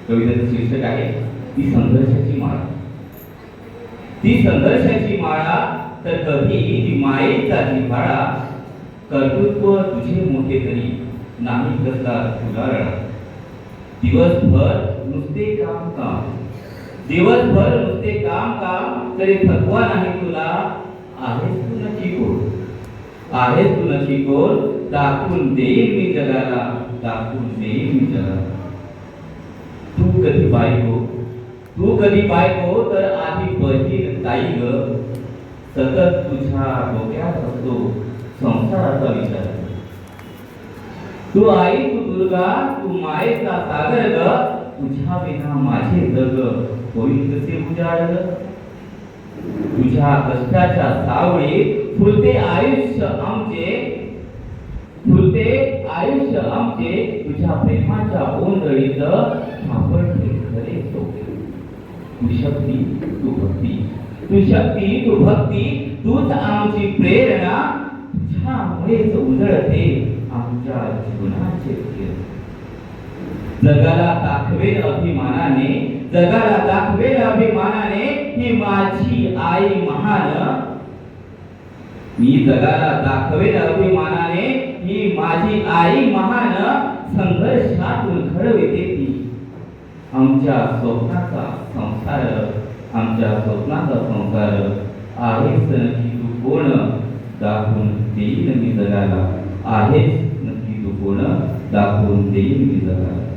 कवितेचं शीर्षक आहे ती संघर्षाची माळा. ती संघर्षाची माळा तर कधी ती मायेचा जिव्हाळा, कर्तृत्व तुझे मोठे तरी नाही कसला तुला रडा. दिवसभर नुसते काम काम, दिवसभर नुसते काम काम, तरी थकवा नाही तुला. आहेस तू नक्की कोण, आहेस तू नक्की कोण, दाखवून देईन मी जगाला, दाखवून देईन मी जगाला. तू कधी बायको, तू कधी बायको तर आधी बहीण ताई ग, सतत तुझ्या डोक्यात असतो संसाराचा विचार. तू आई, तू दुर्गा, तू मायेचा सागर ग, तुझ्या विना माझे जग होईल कसे उजाड ग. तुझ्या कष्टाच्या सावळीत फुलते आयुष्य आमचे, फुलते आयुष्य आमचे, तुझ्या प्रेमाच्या ओंजळीत सापडते खरे सोपे. तू शक्ती, तू भक्ती, तू शक्ती, तू भक्ती, तूच आमची प्रेरणा, तुझ्यामुळेच उजळते आमच्या जीवनाचे खेळ. जगाला दाखवेल अभिमानाने, जगाला दाखवेल अभिमानाने, ही माझी आई महान. मी जगाला दाखवेल अभिमानाने, ही माझी आई महान. संघर्षातून घडविते ती आमच्या स्वप्नाचा संसार, आमच्या स्वप्नाचा संसार. आहेस नक्की तू कोण, दाखवून देईन मी जगाला. आहेस नक्की तू कोण, दाखवून देईन मी जगाला.